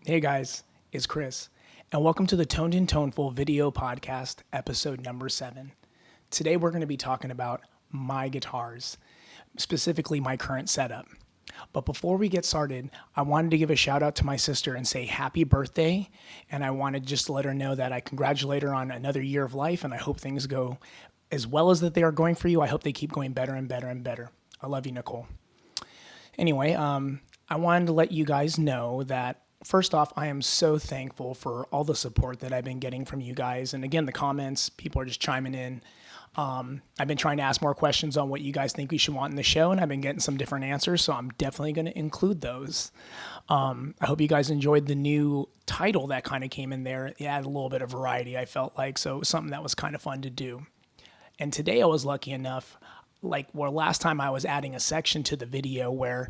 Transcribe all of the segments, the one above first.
Hey guys, it's Chris, and welcome to the Toned and Toneful video podcast, episode number 7. Today we're going to be talking about my guitars, specifically my current setup. But before we get started, I wanted to give a shout out to my sister and say happy birthday, and I wanted just to let her know that I congratulate her on another year of life, and I hope things go as well as that they are going for you. I hope they keep going better and better and better. I love you, Nicole. Anyway, I wanted to let you guys know that first off, I am so thankful for all the support that I've been getting from you guys. And again, the comments, people are just chiming in. I've been trying to ask more questions on what you guys think we should want in the show, and I've been getting some different answers, so I'm definitely going to include those. I hope you guys enjoyed the new title that kind of came in there. It added a little bit of variety, I felt like, so it was something that was kind of fun to do. And today I was lucky enough, last time I was adding a section to the video where,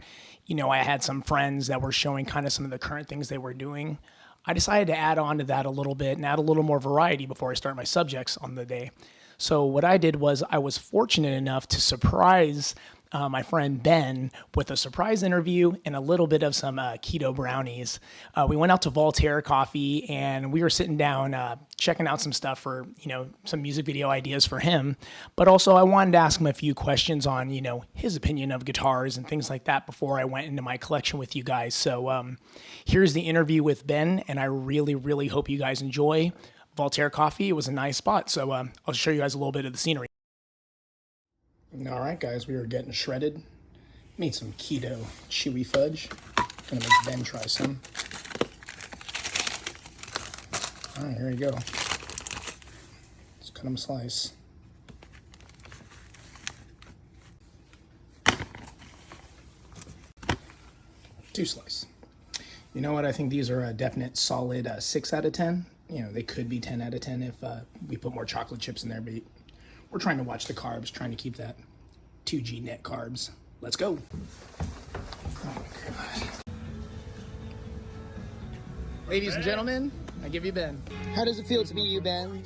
I had some friends that were showing kind of some of the current things they were doing. I decided to add on to that a little bit and add a little more variety before I start my subjects on the day. So what I did was I was fortunate enough to surprise my friend Ben with a surprise interview and a little bit of some keto brownies. We went out to Voltaire Coffee and we were sitting down checking out some stuff for, some music video ideas for him. But also I wanted to ask him a few questions on, his opinion of guitars and things like that before I went into my collection with you guys. So here's the interview with Ben, and I really, really hope you guys enjoy Voltaire Coffee. It was a nice spot. So I'll show you guys a little bit of the scenery. All right, guys, we were getting shredded. Made some keto chewy fudge. Gonna make Ben try some. All right, here you go. Let's cut him a slice. Two slice. You know what? I think these are a definite solid 6 out of 10. They could be 10 out of 10 if we put more chocolate chips in there, but we're trying to watch the carbs, trying to keep that 2G net carbs. Let's go. Oh, God. Ladies and gentlemen, I give you Ben. How does it feel to be you, Ben?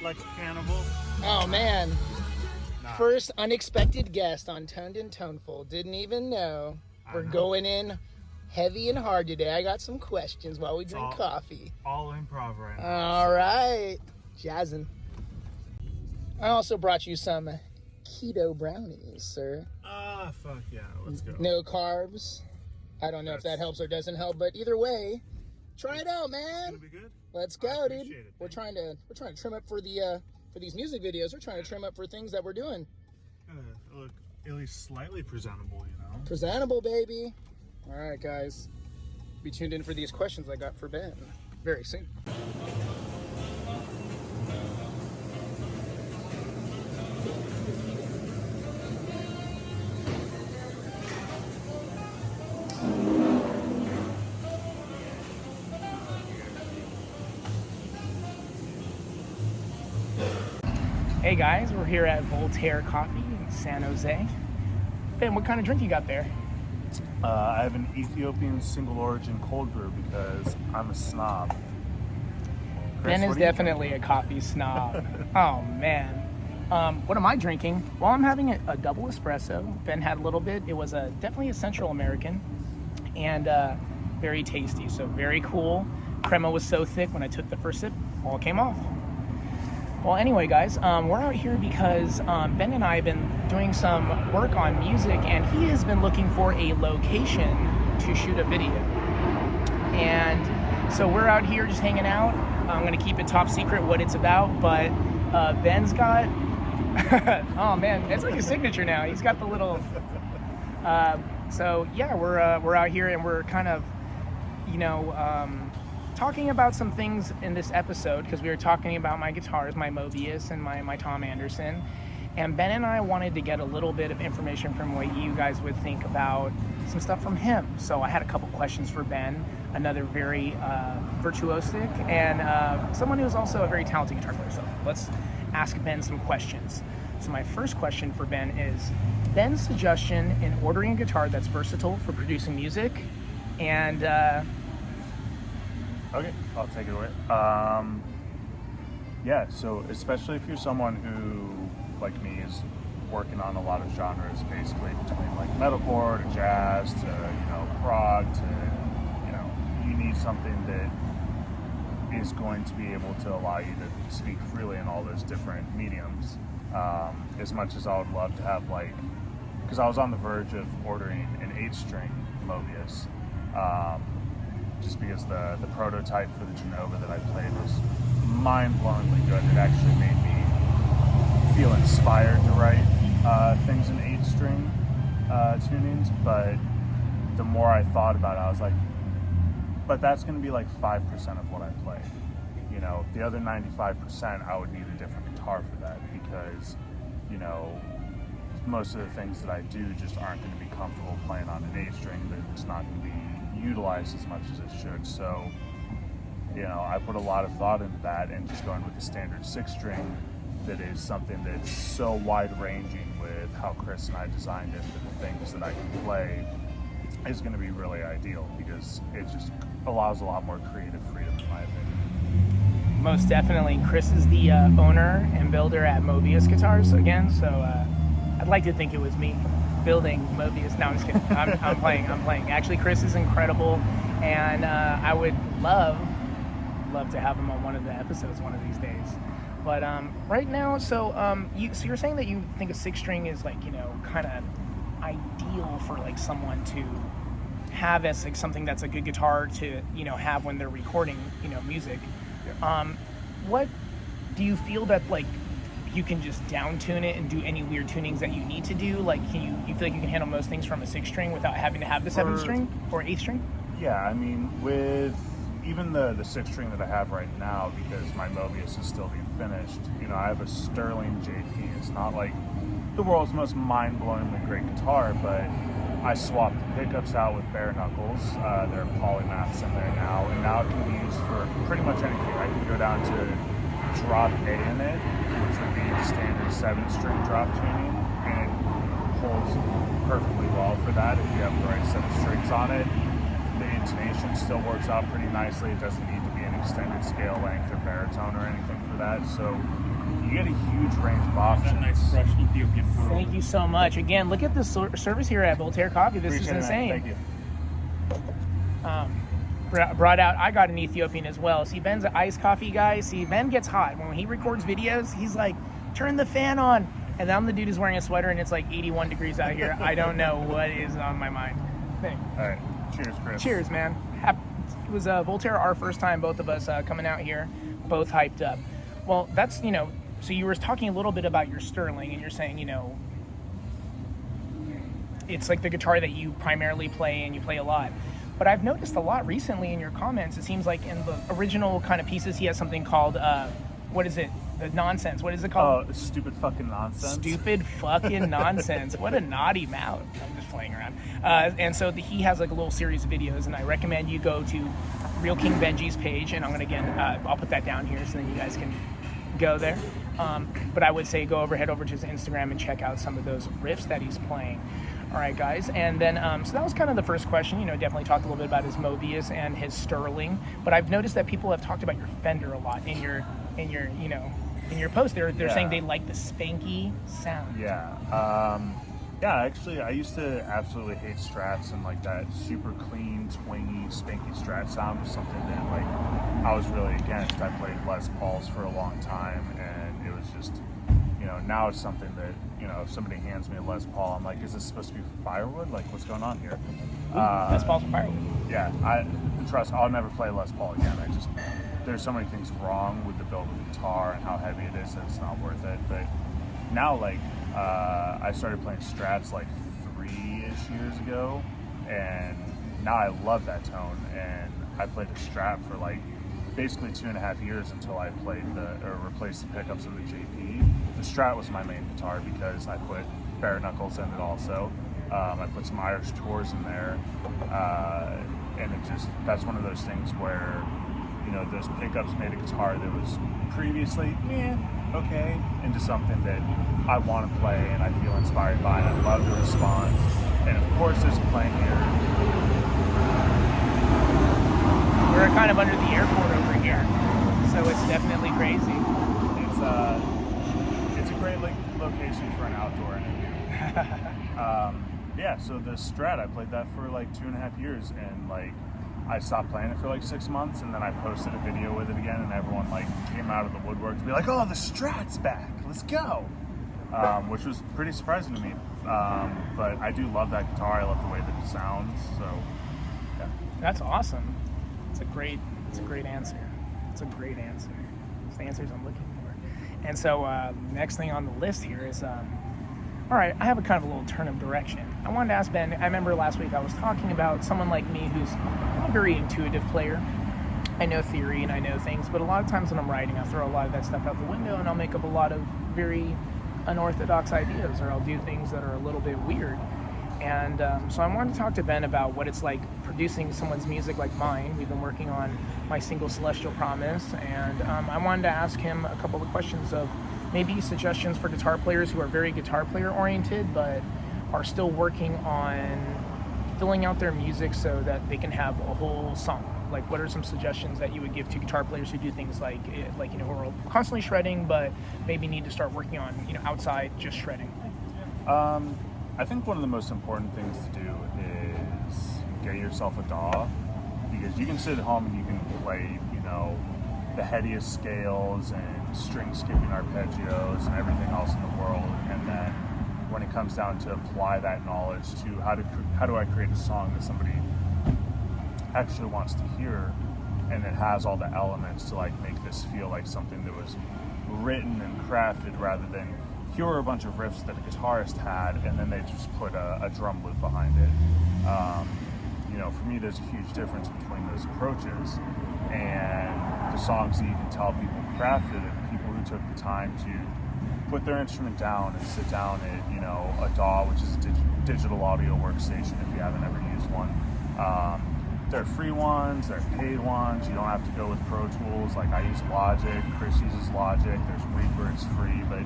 Like a cannibal. Oh, man. Nah. First unexpected guest on Toned and Toneful. Didn't even know. We're going in heavy and hard today. I got some questions while we drink coffee. All improv right now. All right. Jazzin'. I also brought you some keto brownies, sir. Fuck yeah. Let's go. No carbs. I don't know if that helps or doesn't help, but either way, try it out, man. It's gonna be good. Let's go, dude. We're trying to trim up for these music videos. We're trying to trim up for things that we're doing. Look at least slightly presentable, Presentable, baby. All right, guys. Be tuned in for these questions I got for Ben very soon. Hey guys, we're here at Voltaire Coffee in San Jose. Ben, what kind of drink you got there? I have an Ethiopian single origin cold brew because I'm a snob. Chris, Ben is definitely a coffee snob. Oh man. What am I drinking? Well, I'm having a double espresso. Ben had a little bit. It was definitely a Central American and very tasty. So very cool. Crema was so thick when I took the first sip, all came off. Well, anyway, guys, we're out here because Ben and I have been doing some work on music, and he has been looking for a location to shoot a video. And so we're out here just hanging out. I'm going to keep it top secret what it's about, but Ben's got... oh, man, it's like his signature now. He's got the little... So, yeah, we're out here, and we're kind of, talking about some things in this episode because we were talking about my guitars, my Mobius and my Tom Anderson, and Ben and I wanted to get a little bit of information from what you guys would think about some stuff from him. So I had a couple questions for Ben, another very virtuosic and someone who's also a very talented guitar player. So let's ask Ben some questions. So my first question for Ben is Ben's suggestion in ordering a guitar that's versatile for producing music and Okay, I'll take it away. Yeah, so especially if you're someone who, like me, is working on a lot of genres, basically between like metalcore to jazz to, prog to, you need something that is going to be able to allow you to speak freely in all those different mediums. As much as I would love to have, like, because I was on the verge of ordering an 8-string Mobius, just because the prototype for the Genova that I played was mind-blowingly good. It actually made me feel inspired to write things in 8-string tunings, but the more I thought about it, I was like, but that's going to be like 5% of what I play. You know, the other 95%, I would need a different guitar for that, because, you know, most of the things that I do just aren't going to be comfortable playing on an 8-string, that it's not going to be utilized as much as it should. So, you know, I put a lot of thought into that, and just going with the standard 6-string that is something that's so wide-ranging with how Chris and I designed it for the things that I can play is going to be really ideal, because it just allows a lot more creative freedom, in my opinion. Most definitely. Chris is the owner and builder at Mobius Guitars again, so I'd like to think it was me building Mobius. No, I'm just kidding. I'm playing. Actually, Chris is incredible, and I would love to have him on one of the episodes one of these days. But right now, so you're saying that you think a 6-string is, like, you know, kind of ideal for like someone to have as like something that's a good guitar to, you know, have when they're recording, you know, music. Yeah. What do you feel that, like, you can just down tune it and do any weird tunings that you need to do? Like, you feel like you can handle most things from a 6-string without having to have the 7-string or 8-string? Yeah, I mean, with even the 6-string that I have right now, because my Mobius is still being finished, you know, I have a Sterling JP. It's not like the world's most mind-blowingly great guitar, but I swapped the pickups out with bare knuckles. There are polymaths in there now, and now it can be used for pretty much anything. I can go down to drop A in it, which would be standard 7-string drop tuning, and it holds perfectly well for that if you have the right set of strings on it. The intonation still works out pretty nicely. It doesn't need to be an extended scale length or baritone or anything for that. So you get a huge range of options. Nice fresh Ethiopian food. Thank you so much. Again, look at the service here at Voltaire Coffee. This Appreciate is insane. Thank you. Brought out, I got an Ethiopian as well. See, Ben's an iced coffee guy. See, Ben gets hot. When he records videos, he's like, turn the fan on. And I'm the dude who's wearing a sweater and it's like 81 degrees out here. I don't know what is on my mind. Thing. All right. Cheers, Chris. Cheers, man. It was Voltaire, our first time, both of us coming out here, both hyped up. Well, that's, you know, so you were talking a little bit about your Sterling, and you're saying, you know, it's like the guitar that you primarily play and you play a lot. But I've noticed a lot recently in your comments, it seems like in the original kind of pieces, he has something called, what is it? The nonsense. What is it called? Oh, stupid fucking nonsense. Stupid fucking nonsense. What a naughty mouth. I'm just playing around. And so he has like a little series of videos, and I recommend you go to Real King Benji's page, and I'm going to, again, I'll put that down here so then you guys can go there. But I would say head over to his Instagram and check out some of those riffs that he's playing. All right, guys. And then, so that was kind of the first question. You know, definitely talked a little bit about his Mobius and his Sterling. But I've noticed that people have talked about your Fender a lot in your you know, in your post. They're saying they like the spanky sound. Yeah. Yeah, actually, I used to absolutely hate Strats, and like that super clean, twingy, spanky Strat sound was something that like I was really against. I played Les Pauls for a long time, and it was just, you know, now it's something that, you know, if somebody hands me a Les Paul, I'm like, is this supposed to be for firewood? Like, what's going on here? Les Pauls for firewood. Yeah, trust, I'll never play Les Paul again. There's so many things wrong with the build of the guitar and how heavy it is that it's not worth it. But now, like, I started playing Strats like 3-ish years ago, and now I love that tone. And I played a Strat for like basically 2.5 years until I replaced the pickups in the JP. The Strat was my main guitar because I put bare knuckles in it also. I put some Irish Tours in there, and that's one of those things where, you know, those pickups made a guitar that was previously, okay, into something that I want to play and I feel inspired by, and I love the response. And of course, there's playing here. We're kind of under the airport over here, so it's definitely crazy. It's a great location for an outdoor interview. Yeah, so the Strat, I played that for like 2.5 years, and like I stopped playing it for like 6 months, and then I posted a video with it again, and everyone like came out of the woodwork to be like, "Oh, the Strat's back! Let's go!" Which was pretty surprising to me. But I do love that guitar. I love the way that it sounds. So, yeah. That's awesome. It's a great answer. It's a great answer. It's the answers I'm looking for. And so, next thing on the list here is, all right, I have a kind of a little turn of direction. I wanted to ask Ben, I remember last week I was talking about someone like me who's a very intuitive player. I know theory and I know things, but a lot of times when I'm writing, I throw a lot of that stuff out the window and I'll make up a lot of very unorthodox ideas, or I'll do things that are a little bit weird. And so I wanted to talk to Ben about what it's like producing someone's music like mine. We've been working on my single Celestial Promise, and I wanted to ask him a couple of questions of maybe suggestions for guitar players who are very guitar player oriented, but are still working on filling out their music so that they can have a whole song. Like, what are some suggestions that you would give to guitar players who do things like you know, who are constantly shredding, but maybe need to start working on, you know, outside just shredding? I think one of the most important things to do is get yourself a DAW, because you can sit at home and you can play, you know, the headiest scales and string skipping arpeggios and everything else in the world, and then when it comes down to apply that knowledge to how do I create a song that somebody actually wants to hear, and it has all the elements to like make this feel like something that was written and crafted, rather than here are a bunch of riffs that a guitarist had and then they just put a drum loop behind it. You know, for me, there's a huge difference between those approaches, and the songs that you can tell people crafted and people who took the time to put their instrument down and sit down at, you know, a DAW, which is a digital audio workstation if you haven't ever used one. There are free ones, there are paid ones. You don't have to go with Pro Tools. Like, I use Logic, Chris uses Logic, there's Reaper, it's free, but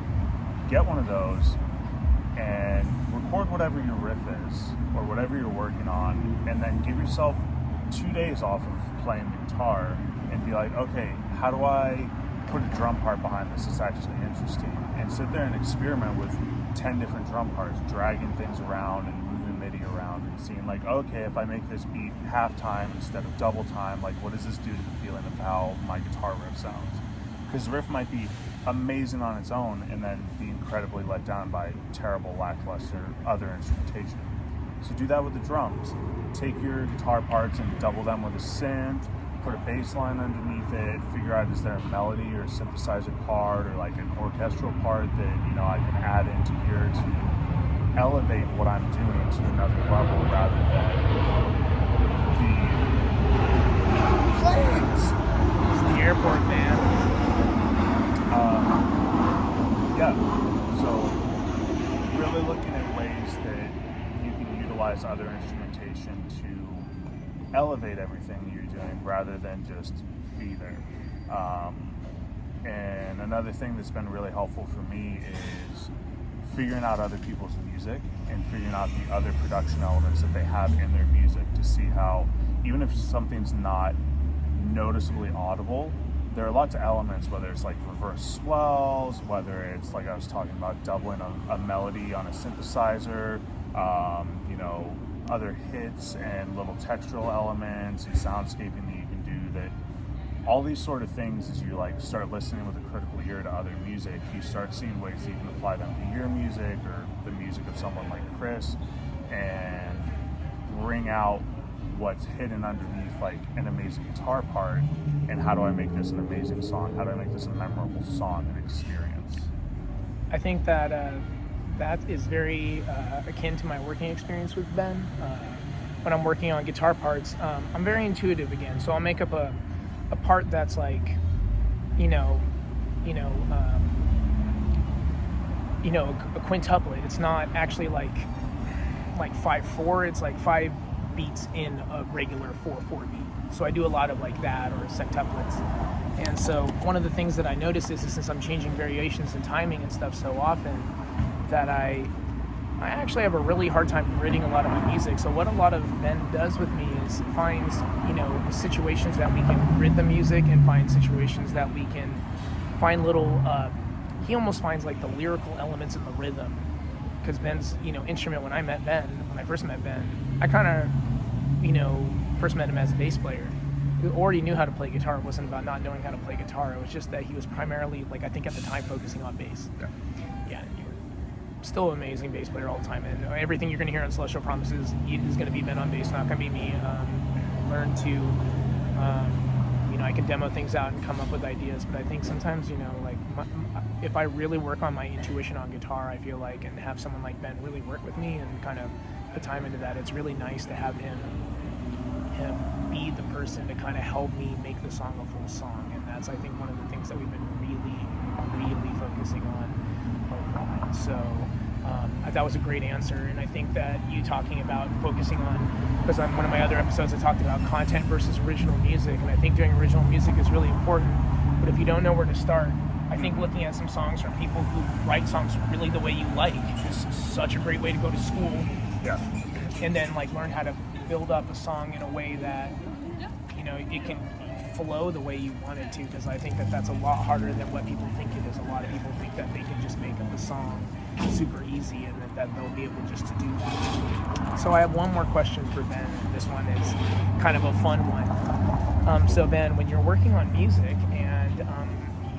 get one of those and record whatever your riff is or whatever you're working on, and then give yourself 2 days off of playing the guitar and be like, okay, how do I put a drum part behind this that's actually interesting? And sit there and experiment with 10 different drum parts, dragging things around and moving MIDI around and seeing like, okay, if I make this beat half time instead of double time, like what does this do to the feeling of how my guitar riff sounds? Because the riff might be amazing on its own and then be incredibly let down by terrible, lackluster other instrumentation. So do that with the drums. Take your guitar parts and double them with a synth, put a bass line underneath it, figure out is there a melody or a synthesizer part or like an orchestral part that, you know, I can add into here to elevate what I'm doing to another level, rather than the planes. It's the airport, man. Yeah, so really looking at ways that you can utilize other instrumentation to elevate everything you're doing rather than just be there. And another thing that's been really helpful for me is figuring out other people's music and figuring out the other production elements that they have in their music to see how, even if something's not noticeably audible, there are lots of elements, whether it's like reverse swells, whether it's like I was talking about doubling a melody on a synthesizer, you know, other hits and little textural elements and soundscaping that you can do, that all these sort of things, as you like start listening with a critical ear to other music, you start seeing ways that you can apply them to your music or the music of someone like Chris, and bring out what's hidden underneath like an amazing guitar part, and how do I make this an amazing song? How do I make this a memorable song and experience? I think that that is very akin to my working experience with Ben. When I'm working on guitar parts, I'm very intuitive again, so I'll make up a part that's like, a quintuplet. It's not actually like 5/4. It's like 5 beats in a regular 4/4 beat. So I do a lot of like that, or septuplets. And so one of the things that I notice is since I'm changing variations and timing and stuff so often, that I actually have a really hard time gridding a lot of my music. So what a lot of Ben does with me is finds, situations that we can grid the music, and find situations that we can find little, he almost finds like the lyrical elements in the rhythm. Because Ben's, instrument, when I first met Ben, I kind of, first met him as a bass player, who already knew how to play guitar. It wasn't about not knowing how to play guitar. It was just that he was primarily, like, I think at the time, focusing on bass. Yeah. Still an amazing bass player all the time, and everything you're going to hear on Celestial Promises is going to be Ben on bass, not going to be me. Learn to, I can demo things out and come up with ideas, but I think sometimes, if I really work on my intuition on guitar, I feel like, and have someone like Ben really work with me and kind of put time into that, it's really nice to have him be the person to kind of help me make the song a full song, and that's, I think, one of the things that we've been really focusing on a lot. So that was a great answer, and I think that you talking about focusing on, because on one of my other episodes I talked about content versus original music, and I think doing original music is really important, but if you don't know where to start, I think looking at some songs from people who write songs really the way you like is such a great way to go to school. Yeah. And then learn how to build up a song in a way that, it can flow the way you want it to, because I think that that's a lot harder than what people think it is. A lot of people think that they can just make up a song super easy and that they'll be able just to do that. So I have one more question for Ben, and this one is kind of a fun one. So Ben, when you're working on music and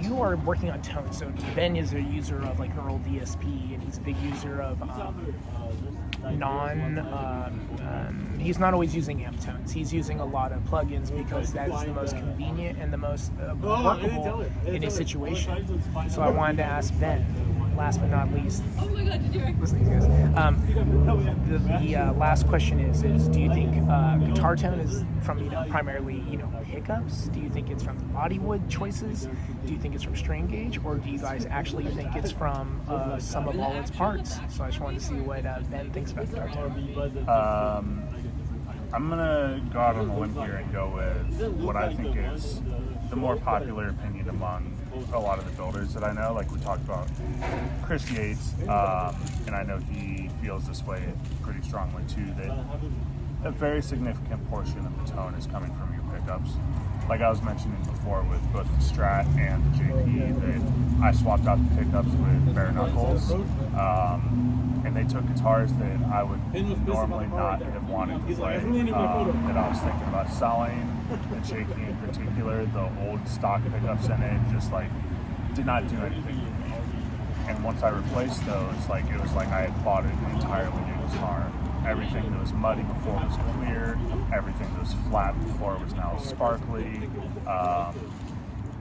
you are working on tones, so Ben is a user of Neural DSP, and he's a big user of he's not always using amp tones. He's using a lot of plugins because that is the most convenient and the most workable in his situation. So I wanted to ask Ben, last but not least, listen to these guys. The last question is do you think guitar tone is from primarily pickups? Do you think it's from the body wood choices? Do you think it's from string gauge, or do you guys actually think it's from sum of all its parts? So I just wanted to see what Ben thinks about guitar tone. I'm gonna go out on a limb here and go with what I think is the more popular opinion among a lot of the builders that I know. Like we talked about Chris Yates, and I know he feels this way pretty strongly too, that a very significant portion of the tone is coming from your pickups. Like I was mentioning before with both the Strat and the JP, that I swapped out the pickups with bare knuckles, and they took guitars that I would normally not have wanted to play, that I was thinking about selling. The JP in particular, the old stock pickups in it just did not do anything for me. And once I replaced those, it was like I had bought an entirely new guitar. Everything that was muddy before was clear. Everything that was flat before was now sparkly.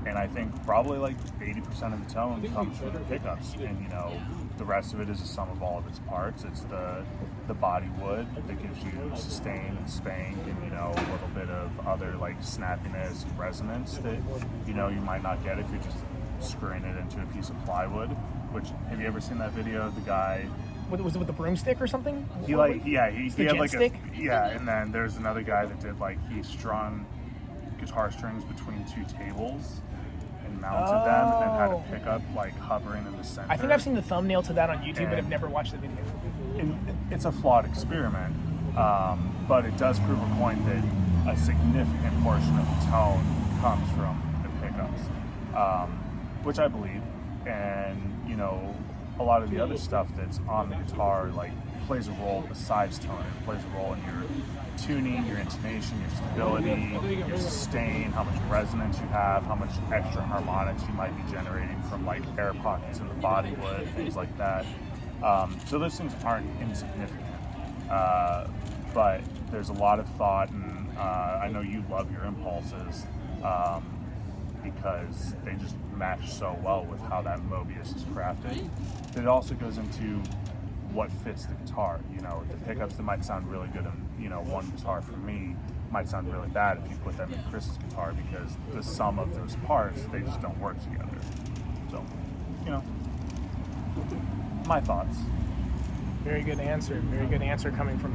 And I think probably 80% of the tone comes from the pickups, and the rest of it is a sum of all of its parts. It's the body wood that gives you sustain and spank, and a little bit of other snappiness and resonance that you might not get if you're just screwing it into a piece of plywood. Which, have you ever seen that video of the guy? Was it with the broomstick or something? He had stick? And then there's another guy that did he strung guitar strings between two tables and mounted them, and then had a pickup hovering in the center. I think I've seen the thumbnail to that on YouTube, but I've never watched the video. It's a flawed experiment, but it does prove a point that a significant portion of the tone comes from the pickups, which I believe, and a lot of the other stuff that's on the guitar plays a role besides tone. It plays a role in your tuning, your intonation, your stability, your sustain, how much resonance you have, how much extra harmonics you might be generating from air pockets in the bodywood, things like that. So those things aren't insignificant, but there's a lot of thought, and I know you love your impulses because they just match so well with how that Mobius is crafted. But it also goes into what fits the guitar. The pickups that might sound really good in one guitar for me might sound really bad if you put them in Chris's guitar, because the sum of those parts, they just don't work together. So, my thoughts. Very good answer. Very good answer coming from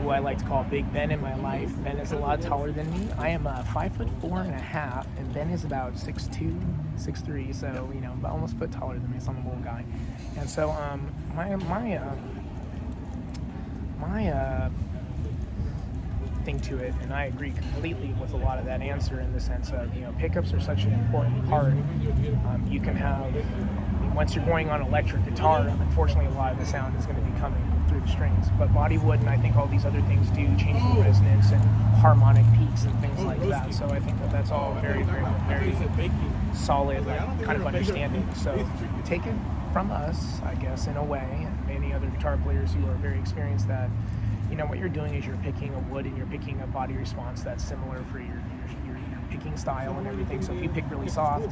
who I like to call Big Ben in my life. Ben is a lot taller than me. I am 5'4.5", and Ben is about 6'2", 6'3", so about almost a foot taller than me. So I'm a little guy. And so my thing to it, and I agree completely with a lot of that answer in the sense of pickups are such an important part. You can have, once you're going on electric guitar, unfortunately a lot of the sound is going to be coming through the strings. But bodywood and I think all these other things do change the resonance and harmonic peaks and things like that. So I think that that's all very, very, very solid kind of understanding. So take it from us, I guess, in a way, and many other guitar players who are very experienced, that what you're doing is you're picking a wood and you're picking a body response that's similar for your picking style and everything. So if you pick really soft,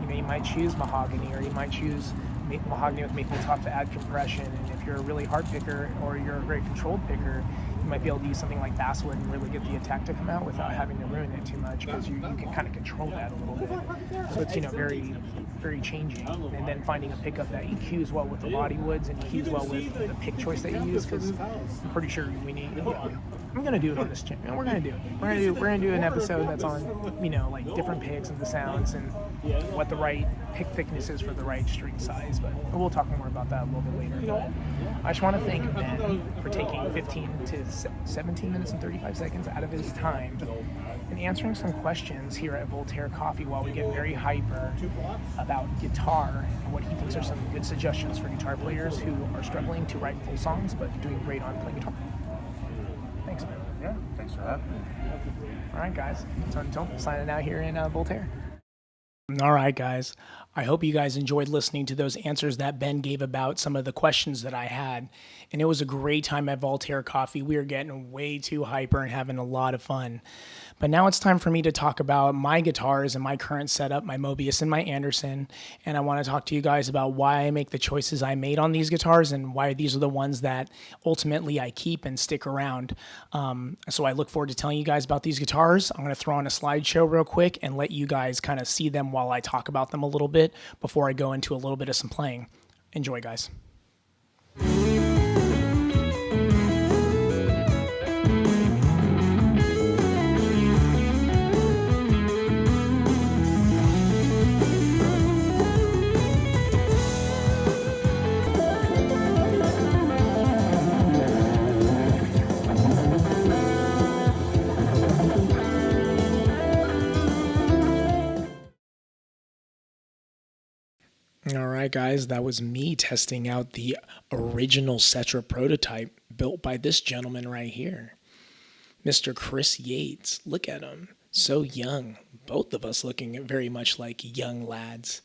you might choose mahogany, or you might choose mahogany with maple top to add compression. And if you're a really hard picker or you're a very controlled picker, you might be able to use something like basswood and really get the attack to come out without having to ruin it too much, because you can kind of control that a little bit. So it's very, very changing. And then finding a pickup that EQs well with the body woods and EQs well with the pick choice that you use, because I'm pretty sure we need. I'm gonna do it on this channel. We're gonna do it. We're gonna do an episode that's on like different picks and the sounds and what the right pick thickness is for the right string size. But we'll talk more about that a little bit later. But I just want to thank Ben for taking 15 to 17 minutes and 35 seconds out of his time and answering some questions here at Voltaire Coffee while we get very hyper about guitar and what he thinks are some good suggestions for guitar players who are struggling to write full songs but doing great on playing guitar. Thanks, man. Yeah, thanks for having me. All right, guys. Toneful signing out here in Voltaire. All right, guys. I hope you guys enjoyed listening to those answers that Ben gave about some of the questions that I had. And it was a great time at Voltaire Coffee. We were getting way too hyper and having a lot of fun. But now it's time for me to talk about my guitars and my current setup, my Mobius and my Anderson. And I want to talk to you guys about why I make the choices I made on these guitars and why these are the ones that ultimately I keep and stick around. So I look forward to telling you guys about these guitars. I'm going to throw on a slideshow real quick and let you guys kind of see them while I talk about them a little bit before I go into a little bit of some playing. Enjoy, guys. All right, guys, that was me testing out the original Cetra prototype built by this gentleman right here, Mr. Chris Yates. Look at him, so young. Both of us looking very much like young lads.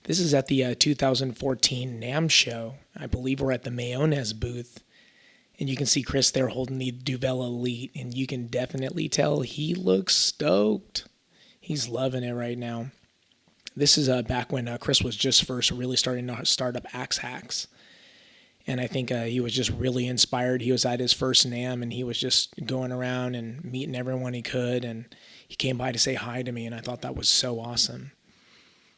This is at the 2014 NAMM show. I believe we're at the Mayonnaise booth. And you can see Chris there holding the Duvel Elite, and you can definitely tell he looks stoked. He's loving it right now. This is back when Chris was just first really starting to start up Axe Hacks. And I think he was just really inspired. He was at his first NAMM, and he was just going around and meeting everyone he could. And he came by to say hi to me, and I thought that was so awesome.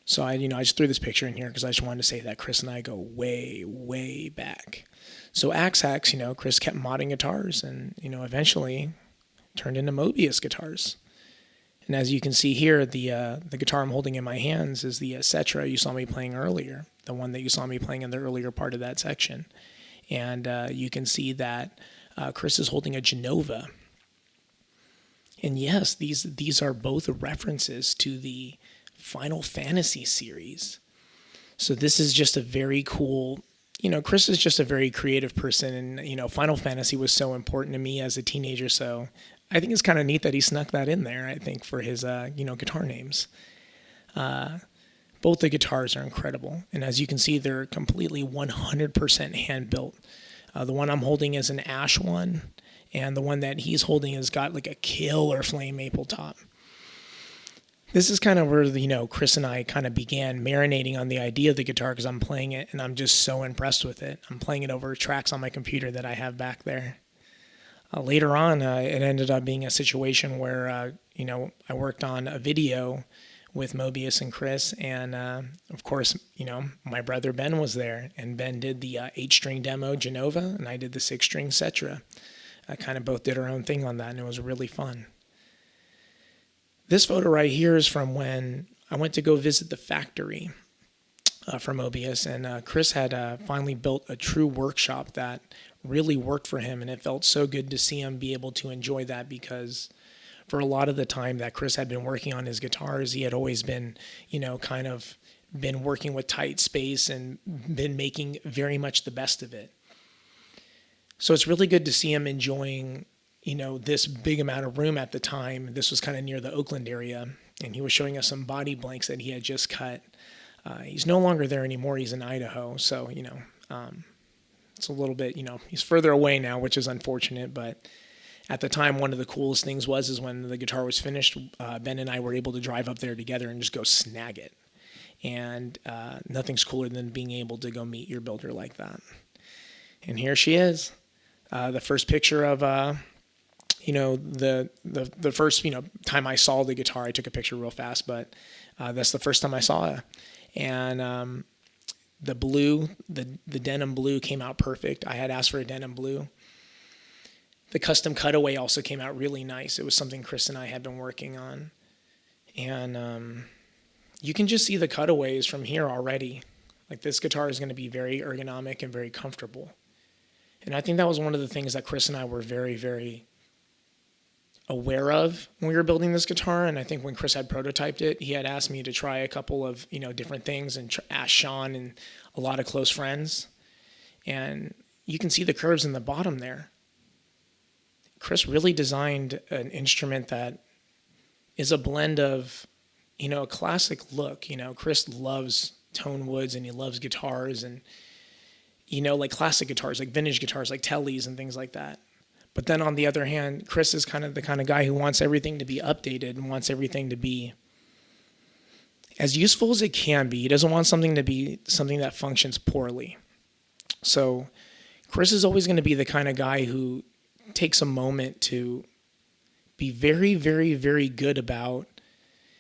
So I just threw this picture in here because I just wanted to say that Chris and I go way, way back. So Axe Hacks, Chris kept modding guitars and, eventually turned into Mobius guitars. And as you can see here, the guitar I'm holding in my hands is the Cetra you saw me playing earlier, the one that you saw me playing in the earlier part of that section. And you can see that Chris is holding a Genova. And yes, these are both references to the Final Fantasy series. So this is just a very cool, Chris is just a very creative person. And, Final Fantasy was so important to me as a teenager. So I think it's kind of neat that he snuck that in there, I think, for his, guitar names. Both the guitars are incredible. And as you can see, they're completely 100% hand-built. The one I'm holding is an ash one, and the one that he's holding has got like a killer flame maple top. This is kind of where, Chris and I kind of began marinating on the idea of the guitar because I'm playing it, and I'm just so impressed with it. I'm playing it over tracks on my computer that I have back there. Later on, it ended up being a situation where, I worked on a video with Mobius and Chris, and of course, my brother Ben was there, and Ben did the 8-string demo Genova, and I did the 6-string Cetra. I kind of both did our own thing on that, and it was really fun. This photo right here is from when I went to go visit the factory for Mobius, and Chris had finally built a true workshop that really worked for him, and it felt so good to see him be able to enjoy that because for a lot of the time that Chris had been working on his guitars, he had always been, kind of been working with tight space and been making very much the best of it. So it's really good to see him enjoying, this big amount of room at the time. This was kind of near the Oakland area, and he was showing us some body blanks that he had just cut. He's no longer there anymore. He's in Idaho, so it's a little bit, he's further away now, which is unfortunate. But at the time, one of the coolest things is when the guitar was finished, Ben and I were able to drive up there together and just go snag it. And nothing's cooler than being able to go meet your builder like that. And here she is, the first picture of, the first, time I saw the guitar. I took a picture real fast, but that's the first time I saw it. And the blue, the denim blue came out perfect. I had asked for a denim blue. The custom cutaway also came out really nice. It was something Chris and I had been working on. And you can just see the cutaways from here already. Like, this guitar is going to be very ergonomic and very comfortable. And I think that was one of the things that Chris and I were very, very aware of when we were building this guitar. And I think when Chris had prototyped it, he had asked me to try a couple of, different things and asked Sean and a lot of close friends. And you can see the curves in the bottom there. Chris really designed an instrument that is a blend of, a classic look. Chris loves tone woods and he loves guitars and, like classic guitars, like vintage guitars, like Tellys and things like that. But then on the other hand, Chris is kind of the kind of guy who wants everything to be updated and wants everything to be as useful as it can be. He doesn't want something to be something that functions poorly. So Chris is always going to be the kind of guy who takes a moment to be very, very, very good about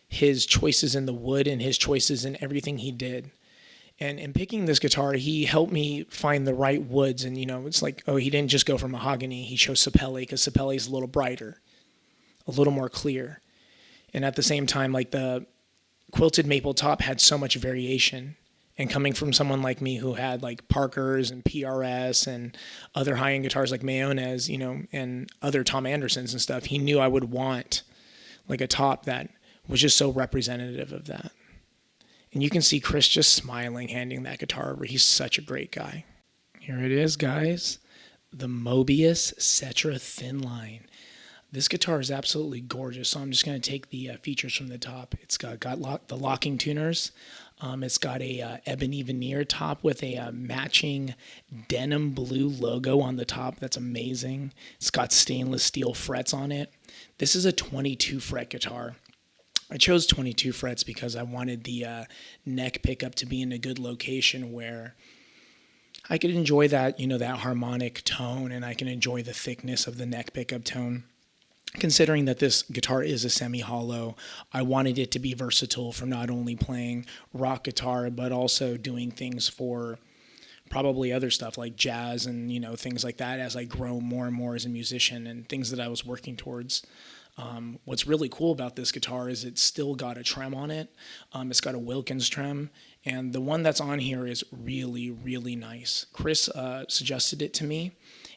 his choices in the wood and his choices in everything he did. And in picking this guitar, he helped me find the right woods. And, it's like, he didn't just go for mahogany. He chose sapele because sapele is a little brighter, a little more clear. And at the same time, like, the quilted maple top had so much variation. And coming from someone like me who had like Parkers and PRS and other high-end guitars like Mayones, and other Tom Andersons and stuff, he knew I would want like a top that was just so representative of that. And you can see Chris just smiling, handing that guitar over. He's such a great guy. Here it is, guys. The Mobius Cetra Thin Line. This guitar is absolutely gorgeous, so I'm just going to take the features from the top. It's got the locking tuners. It's got a ebony veneer top with a matching denim blue logo on the top. That's amazing. It's got stainless steel frets on it. This is a 22 fret guitar. I chose 22 frets because I wanted the neck pickup to be in a good location where I could enjoy that, that harmonic tone, and I can enjoy the thickness of the neck pickup tone. Considering that this guitar is a semi-hollow, I wanted it to be versatile for not only playing rock guitar, but also doing things for probably other stuff like jazz and, things like that as I grow more and more as a musician and things that I was working towards. What's really cool about this guitar is it's still got a trem on it. It's got a Wilkins trem, and the one that's on here is really, really nice. Chris suggested it to me.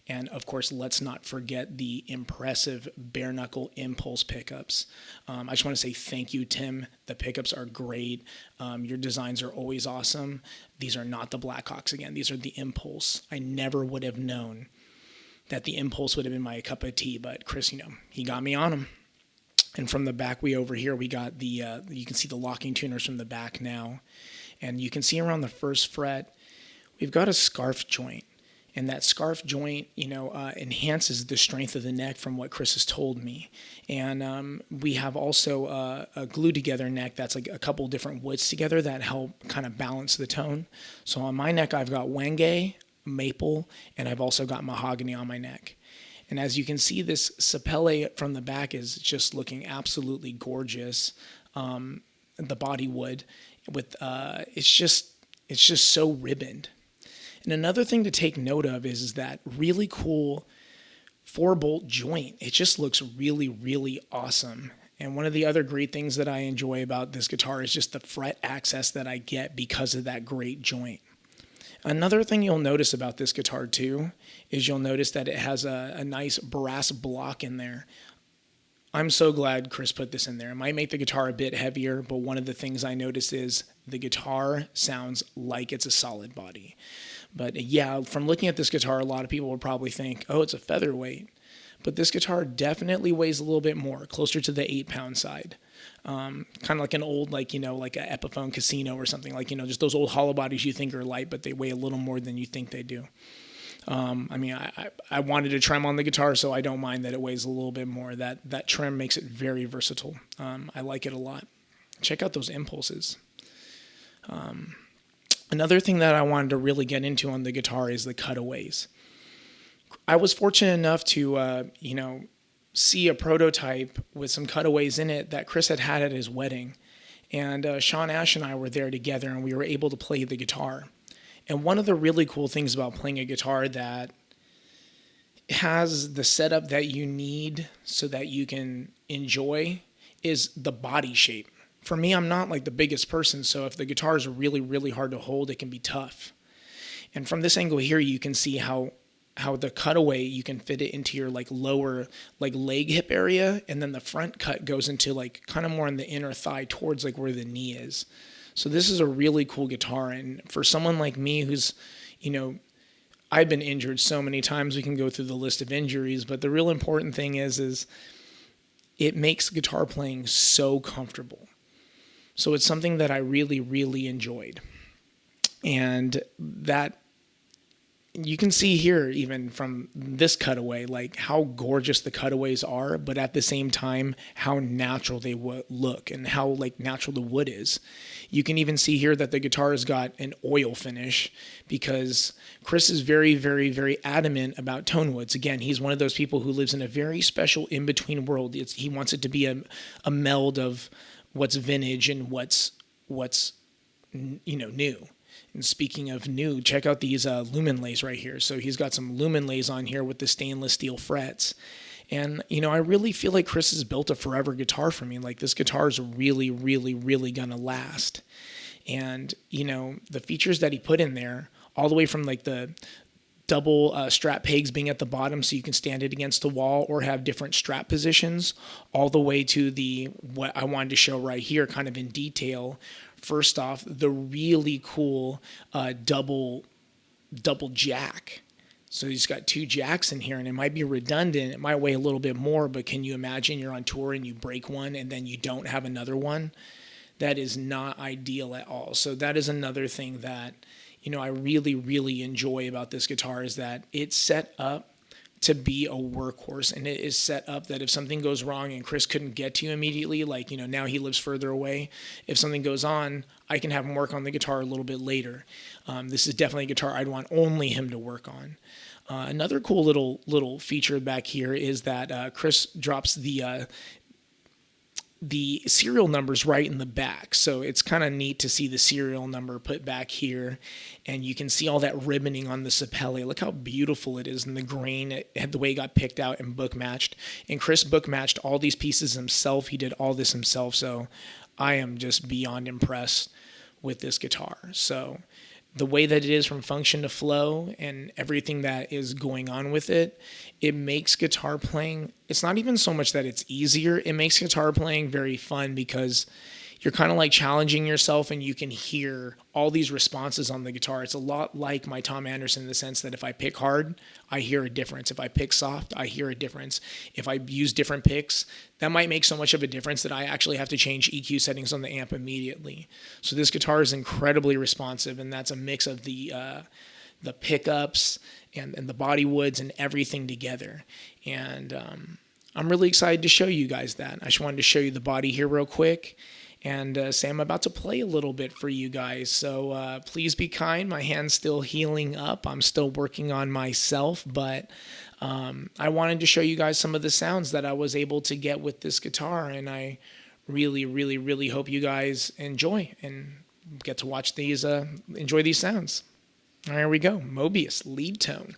And of course, let's not forget the impressive bare knuckle impulse pickups. I just want to say thank you, Tim. The pickups are great. Your designs are always awesome. These are not the Blackhawks again. These are the impulse. I never would have known that the impulse would have been my cup of tea, but Chris, he got me on them. And from the back over here, we got the, you can see the locking tuners from the back now. And you can see around the first fret, we've got a scarf joint. And that scarf joint, enhances the strength of the neck from what Chris has told me. And we have also a glue together neck that's like a couple different woods together that help kind of balance the tone. So on my neck, I've got wenge, maple, and I've also got mahogany on my neck. And as you can see, this sapele from the back is just looking absolutely gorgeous. The body wood with it's just so ribboned. And another thing to take note of is that really cool 4-bolt joint. It just looks really, really awesome. And one of the other great things that I enjoy about this guitar is just the fret access that I get because of that great joint. Another thing you'll notice about this guitar too is you'll notice that it has a nice brass block in there. I'm so glad Chris put this in there. It might make the guitar a bit heavier, but one of the things I noticed is The guitar sounds like it's a solid body. But yeah, from looking at this guitar, a lot of people would probably think, oh, it's a featherweight. But this guitar definitely weighs a little bit more, closer to the 8-pound side. Kind of like an old, like a Epiphone Casino or something, just those old hollow bodies you think are light, but they weigh a little more than you think they do. I wanted to trim on the guitar, so I don't mind that it weighs a little bit more. That trim makes it very versatile. I like it a lot. Check out those impulses. Another thing that I wanted to really get into on the guitar is the cutaways. I was fortunate enough to, see a prototype with some cutaways in it that Chris had at his wedding. And Sean Ash and I were there together, and we were able to play the guitar. And one of the really cool things about playing a guitar that has the setup that you need so that you can enjoy is the body shape. For me, I'm not like the biggest person, so if the guitar is really, really hard to hold, it can be tough. And from this angle here, you can see how the cutaway, you can fit it into your lower leg hip area, and then the front cut goes into kind of more on the inner thigh towards where the knee is. So this is a really cool guitar, and for someone like me who's, I've been injured so many times, we can go through the list of injuries, but the real important thing is it makes guitar playing so comfortable. So it's something that I really, really enjoyed. And that you can see here, even from this cutaway, how gorgeous the cutaways are, but at the same time, how natural they look and how natural the wood is. You can even see here that the guitar has got an oil finish because Chris is very, very, very adamant about tone woods. Again, he's one of those people who lives in a very special in-between world. He wants it to be a meld of what's vintage and what's new. And speaking of new, check out these lumen lays right here. So he's got some lumen lays on here with the stainless steel frets. And, I really feel like Chris has built a forever guitar for me. This guitar is really, really, really going to last. And, the features that he put in there, all the way from the double strap pegs being at the bottom so you can stand it against the wall or have different strap positions, all the way to what I wanted to show right here kind of in detail. First off, the really cool double jack. So he's got 2 jacks in here, and it might be redundant. It might weigh a little bit more, but can you imagine you're on tour and you break one and then you don't have another one? That is not ideal at all. So that is another thing that, I really, really enjoy about this guitar is that it's set up to be a workhorse, and it is set up that if something goes wrong and Chris couldn't get to you immediately, now he lives further away, if something goes on, I can have him work on the guitar a little bit later. This is definitely a guitar I'd want only him to work on. Another cool little feature back here is that Chris drops the serial numbers right in the back. So it's kind of neat to see the serial number put back here, and you can see all that ribboning on the sapele. Look how beautiful it is in the grain, the way it got picked out and book matched. And Chris book matched all these pieces himself. He did all this himself. So I am just beyond impressed with this guitar. So the way that it is from function to flow and everything that is going on with it, it makes guitar playing, it's not even so much that it's easier, it makes guitar playing very fun because you're kind of challenging yourself and you can hear all these responses on the guitar. It's a lot like my Tom Anderson in the sense that if I pick hard, I hear a difference. If I pick soft, I hear a difference. If I use different picks, that might make so much of a difference that I actually have to change EQ settings on the amp immediately. So this guitar is incredibly responsive, and that's a mix of the pickups and the body woods and everything together. And I'm really excited to show you guys that. I just wanted to show you the body here real quick and say I'm about to play a little bit for you guys. So please be kind. My hand's still healing up. I'm still working on myself, but I wanted to show you guys some of the sounds that I was able to get with this guitar, and I really, really, really hope you guys enjoy and get to watch these, enjoy these sounds. All right, here we go. Mobius, lead tone.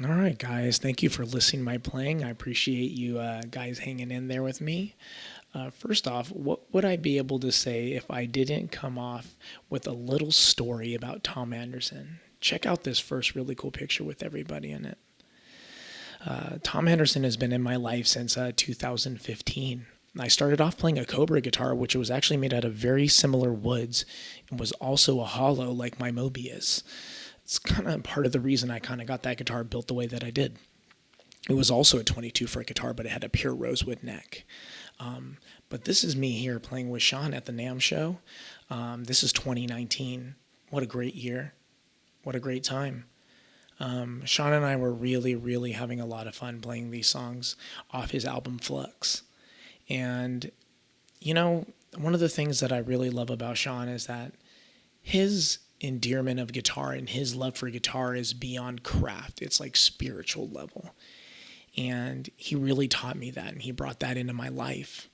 All right, guys. Thank you for listening to my playing. I appreciate you guys hanging in there with me. First off, what would I be able to say if I didn't come off with a little story about Tom Anderson? Check out this first really cool picture with everybody in it. Tom Anderson has been in my life since 2015. I started off playing a Cobra guitar, which was actually made out of very similar woods and was also a hollow like my Mobius. It's kind of part of the reason I kind of got that guitar built the way that I did. It was also a 22 fret guitar, but it had a pure rosewood neck. But this is me here playing with Sean at the NAMM show. This is 2019. What a great year. What a great time. Sean and I were really, really having a lot of fun playing these songs off his album Flux. And, you know, one of the things that I really love about Sean is that his endearment of guitar and his love for guitar is beyond craft. It's like spiritual level. And he really taught me that, and he brought that into my life.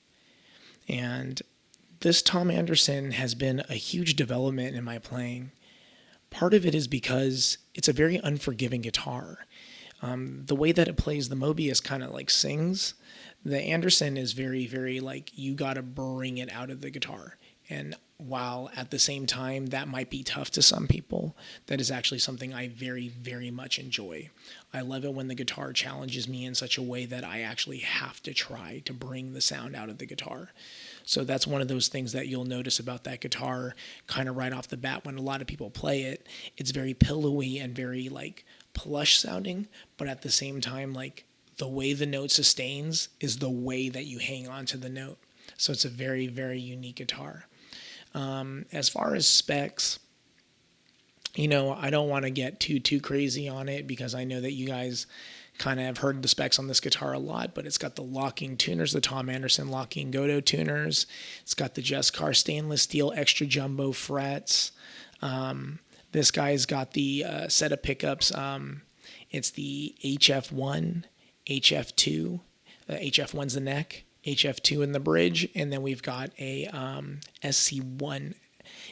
And this Tom Anderson has been a huge development in my playing. Part of it is because it's a very unforgiving guitar. The way that it plays, the Mobius kind of like sings. The Anderson is very, very like, you got to bring it out of the guitar. And while at the same time that might be tough to some people, that is actually something I very, very much enjoy. I love it when the guitar challenges me in such a way that I actually have to try to bring the sound out of the guitar. So that's one of those things that you'll notice about that guitar kind of right off the bat when a lot of people play it. It's very pillowy and very like plush sounding, but at the same time, like the way the note sustains is the way that you hang on to the note. So it's a very, very unique guitar. As far as specs, you know, I don't want to get too crazy on it because I know that you guys kind of have heard the specs on this guitar a lot, but it's got the locking tuners, the Tom Anderson locking Godot tuners. It's got the Jescar stainless steel extra jumbo frets. This guy's got the set of pickups. It's the HF1, HF2. HF1's the neck, HF2 in the bridge, and then we've got a SC1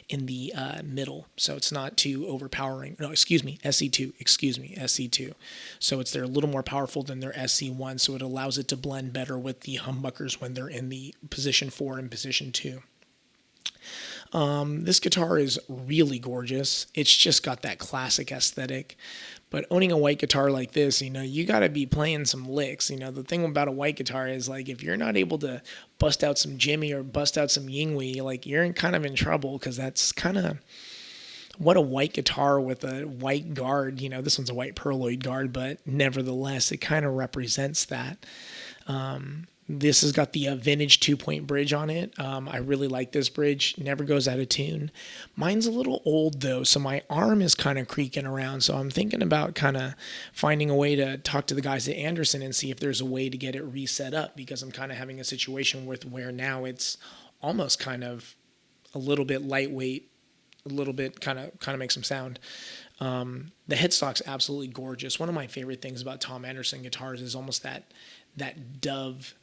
in the middle, so it's not too overpowering. No, excuse me, SE2. Excuse me, SE2. So they're a little more powerful than their SE1, so it allows it to blend better with the humbuckers when they're in the position 4 and position 2. This guitar is really gorgeous. It's just got that classic aesthetic. But owning a white guitar like this, you got to be playing some licks. The thing about a white guitar is, like, if you're not able to bust out some Jimmy or bust out some Yingwi, like, you're kind of in trouble, because that's kind of what a white guitar with a white guard, this one's a white pearloid guard, but nevertheless, it kind of represents that. This has got the vintage 2-point bridge on it. I really like this bridge. Never goes out of tune. Mine's a little old, though, so my arm is kind of creaking around. So I'm thinking about kind of finding a way to talk to the guys at Anderson and see if there's a way to get it reset up, because I'm kind of having a situation where now it's almost kind of a little bit lightweight, a little bit kind of makes some sound. The headstock's absolutely gorgeous. One of my favorite things about Tom Anderson guitars is almost that dove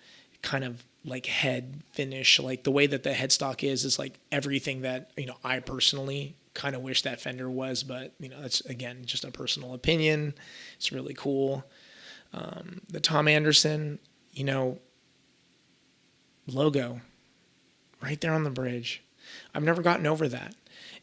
kind of like head finish. Like, the way that the headstock is like everything that I personally kind of wish that Fender was, but that's, again, just a personal opinion. It's really cool. The Tom Anderson logo right there on the bridge, I've never gotten over that.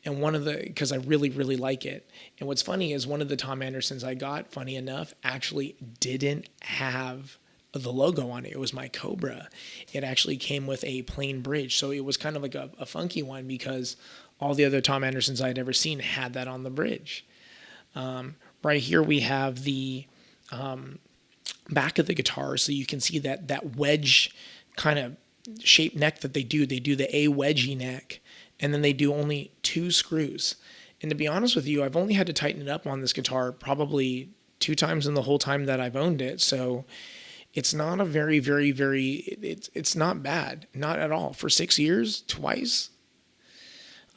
And because I really, really like it. And what's funny is one of the Tom Andersons I got, funny enough, actually didn't have the logo on it. It was my Cobra. It actually came with a plain bridge. So it was kind of like a funky one, because all the other Tom Andersons I'd ever seen had that on the bridge. Right here we have the back of the guitar. So you can see that wedge kind of shaped neck that they do. They do the A wedgy neck, and then they do only 2 screws. And to be honest with you, I've only had to tighten it up on this guitar probably 2 times in the whole time that I've owned it. So it's not a very, very, it's not bad. Not at all. For 6 years, twice.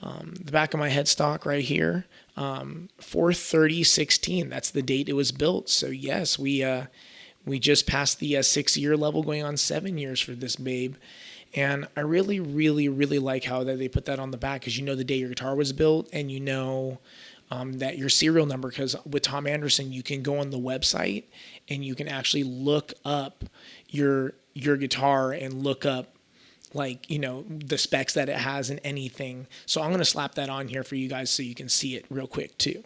The back of my headstock right here, 4/30/16. That's the date it was built. So yes, we just passed the 6-year level, going on 7 years for this babe. And I really, really, really like how that they put that on the back, because the day your guitar was built, and that your serial number, because with Tom Anderson, you can go on the website and you can actually look up your guitar and look up, like, the specs that it has and anything. So I'm going to slap that on here for you guys so you can see it real quick too.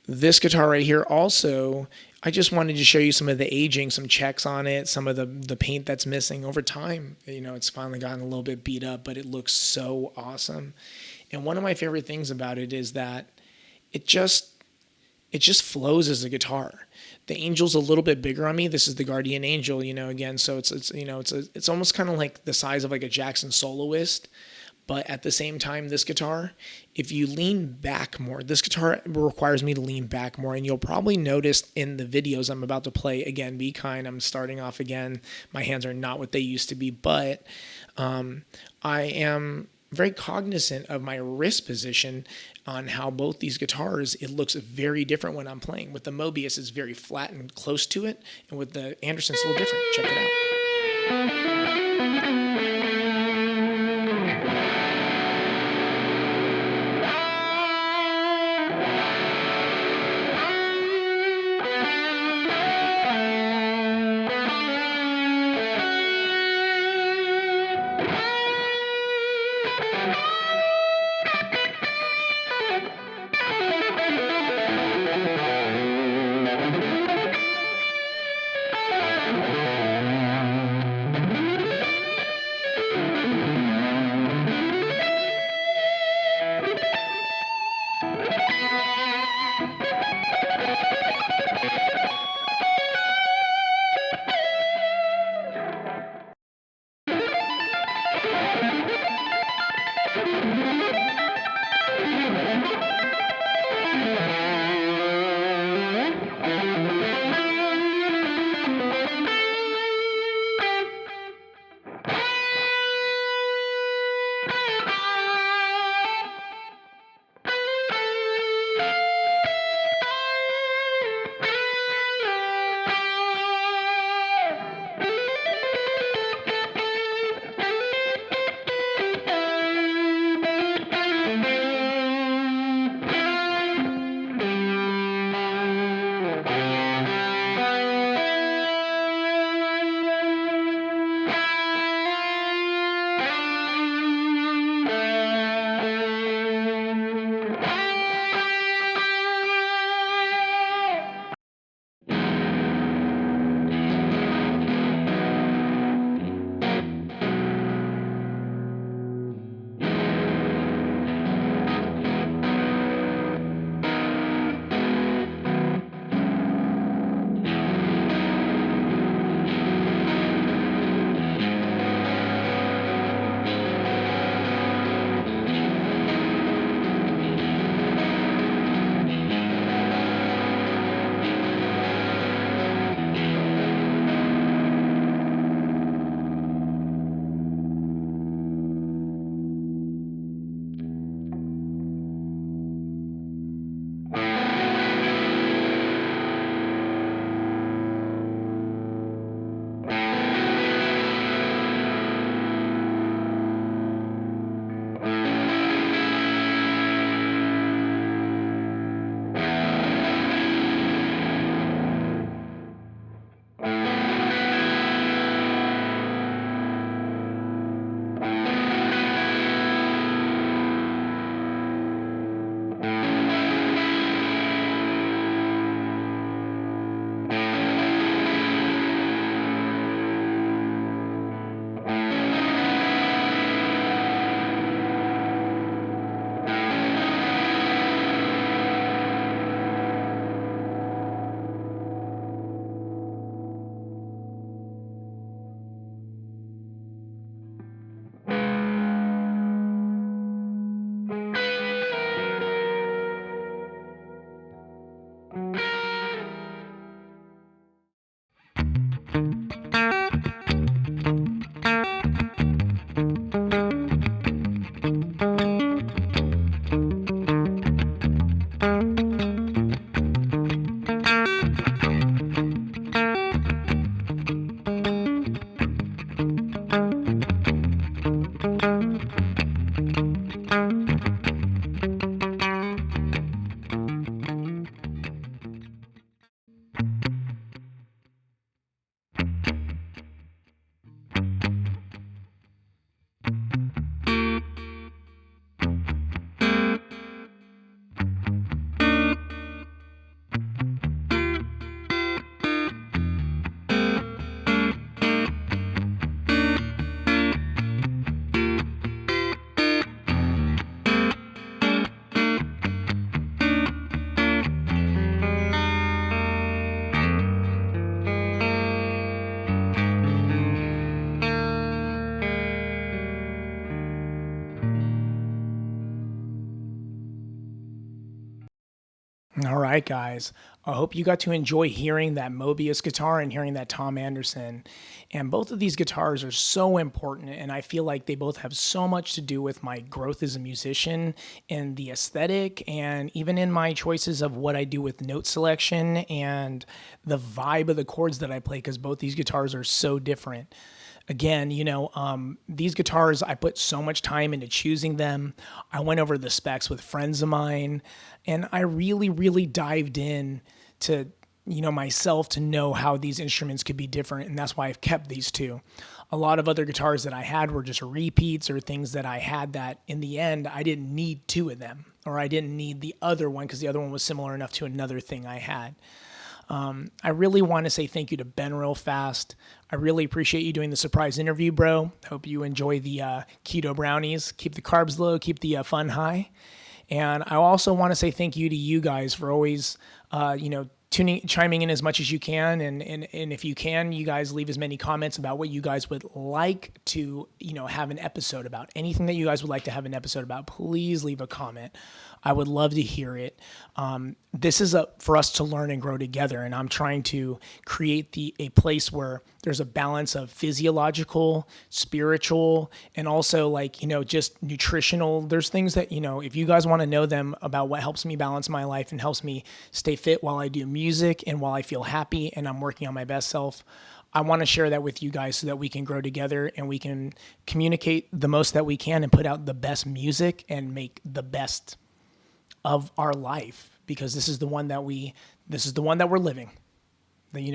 This guitar right here also, I just wanted to show you some of the aging, some checks on it, some of the paint that's missing over time. It's finally gotten a little bit beat up, but it looks so awesome. And one of my favorite things about it is that it just flows as a guitar. The Angel's a little bit bigger on me. This is the Guardian Angel, again. So it's almost kind of like the size of like a Jackson Soloist. But at the same time, this guitar, if you lean back more, this guitar requires me to lean back more. And you'll probably notice in the videos I'm about to play, again, be kind, I'm starting off again. My hands are not what they used to be. But I am very cognizant of my wrist position on how both these guitars, it looks very different when I'm playing. With the Mobius, it's very flat and close to it. And with the Anderson, it's a little different. Check it out. right, guys. I hope you got to enjoy hearing that Mobius guitar and hearing that Tom Anderson. And both of these guitars are so important, and I feel like they both have so much to do with my growth as a musician and the aesthetic, and even in my choices of what I do with note selection and the vibe of the chords that I play, because both these guitars are so different. Again, these guitars, I put so much time into choosing them. I went over the specs with friends of mine, and I really, really dived in to, myself to know how these instruments could be different, and that's why I've kept these two. A lot of other guitars that I had were just repeats or things that I had that in the end, I didn't need two of them, or I didn't need the other one because the other one was similar enough to another thing I had. I really want to say thank you to Ben real fast. I really appreciate you doing the surprise interview, bro. Hope you enjoy the keto brownies. Keep the carbs low, keep the fun high. And I also want to say thank you to you guys for always, chiming in as much as you can. And if you can, you guys leave as many comments about what you guys would like to, have an episode about. Anything that you guys would like to have an episode about, please leave a comment. I would love to hear it. This is for us to learn and grow together, and I'm trying to create a place where there's a balance of physiological, spiritual, and also just nutritional. There's things that, if you guys want to know them about what helps me balance my life and helps me stay fit while I do music and while I feel happy and I'm working on my best self, I want to share that with you guys so that we can grow together and we can communicate the most that we can and put out the best music and make the best of our life, because this is the one that we're living,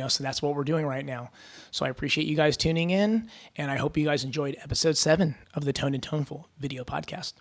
so that's what we're doing right now. So I appreciate you guys tuning in, and I hope you guys enjoyed episode 7 of the Toned and Toneful video podcast.